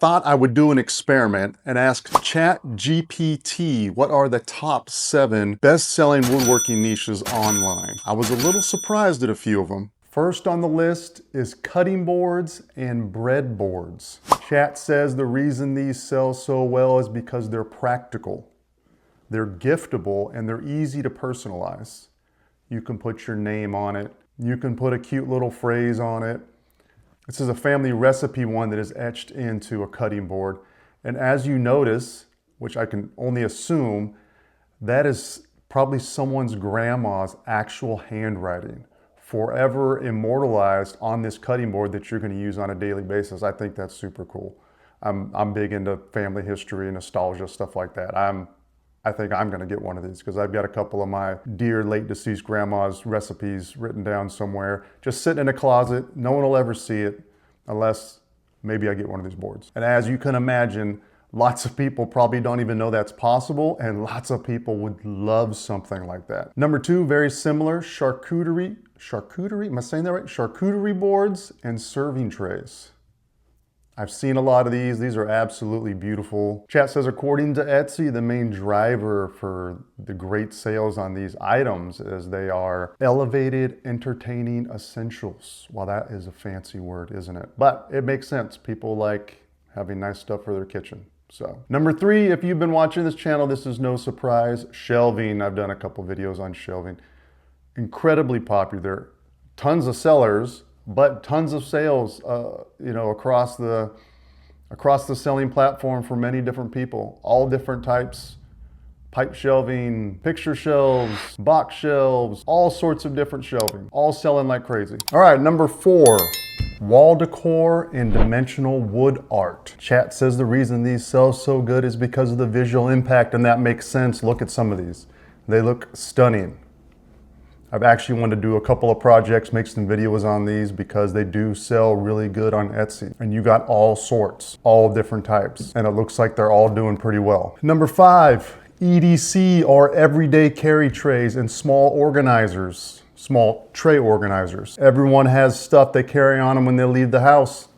thought I would do an experiment and ask ChatGPT what are the top 7 best-selling woodworking niches online. I was a little surprised at a few of them. First on the list is cutting boards and breadboards. Chat says the reason these sell so well is because they're practical. They're giftable and they're easy to personalize. You can put your name on it. You can put a cute little phrase on it. This is a family recipe one that is etched into a cutting board. And as you notice, which I can only assume, that is probably someone's grandma's actual handwriting, forever immortalized on this cutting board that you're going to use on a daily basis. I think that's super cool. I'm big into family history, nostalgia, stuff like that. I think I'm going to get one of these because I've got a couple of my dear late deceased grandma's recipes written down somewhere, just sitting in a closet. No one will ever see it unless maybe I get one of these boards. And as you can imagine, lots of people probably don't even know that's possible, and lots of people would love something like that. Number 2, very similar, charcuterie, am I saying that right? Charcuterie boards and serving trays. I've seen a lot of these. These are absolutely beautiful. Chat says, according to Etsy, the main driver for the great sales on these items is they are elevated, entertaining essentials. Well, that is a fancy word, isn't it? But it makes sense. People like having nice stuff for their kitchen. So, number 3, if you've been watching this channel, this is no surprise. Shelving. I've done a couple videos on shelving. Incredibly popular. Tons of sellers, but tons of sales, across the selling platform for many different people, all different types, pipe shelving, picture shelves, box shelves, all sorts of different shelving, all selling like crazy. All right, number 4, wall decor and dimensional wood art. Chat says the reason these sell so good is because of the visual impact, and that makes sense. Look at some of these. They look stunning. I've actually wanted to do a couple of projects, make some videos on these because they do sell really good on Etsy. And you got all sorts, all different types. And it looks like they're all doing pretty well. Number 5, EDC or everyday carry trays and small organizers, small tray organizers. Everyone has stuff they carry on them when they leave the house.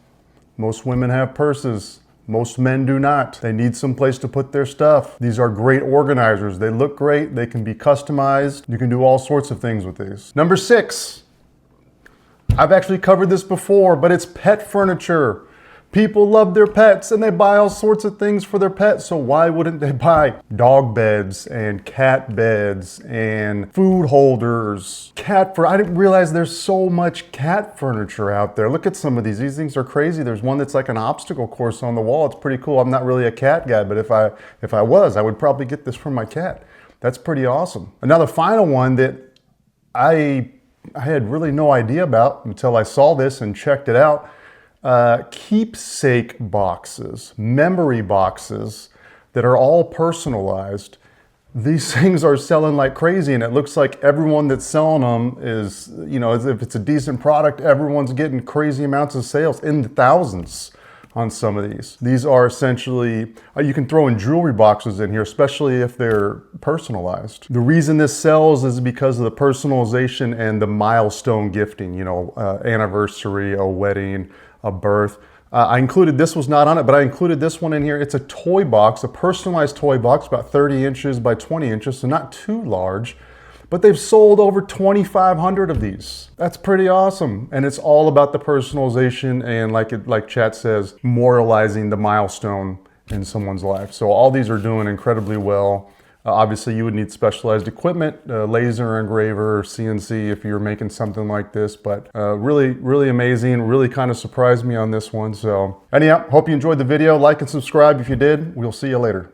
Most women have purses. Most men do not. They need some place to put their stuff. These are great organizers. They look great. They can be customized. You can do all sorts of things with these. Number 6, I've actually covered this before, but it's pet furniture. People love their pets and they buy all sorts of things for their pets. So why wouldn't they buy dog beds and cat beds and food holders? I didn't realize there's so much cat furniture out there. Look at some of these. These things are crazy. There's one that's like an obstacle course on the wall. It's pretty cool. I'm not really a cat guy, but if I was, I would probably get this for my cat. That's pretty awesome. Another final one that I had really no idea about until I saw this and checked it out. Keepsake boxes, memory boxes that are all personalized. These things are selling like crazy, and it looks like everyone that's selling them is, as if it's a decent product, everyone's getting crazy amounts of sales, in the thousands on some of these. These are essentially, you can throw in jewelry boxes in here, especially if they're personalized. The reason this sells is because of the personalization and the milestone gifting, anniversary, a wedding, a birth. I included, this was not on it, but I included this one in here. It's a toy box, a personalized toy box, about 30 inches by 20 inches, so not too large, but they've sold over 2,500 of these. That's pretty awesome. And it's all about the personalization and like Chat says, memorializing the milestone in someone's life. So all these are doing incredibly well. Obviously, you would need specialized equipment, laser engraver, CNC if you're making something like this, but really, really amazing. Really kind of surprised me on this one. So anyhow, hope you enjoyed the video. Like and subscribe if you did. We'll see you later.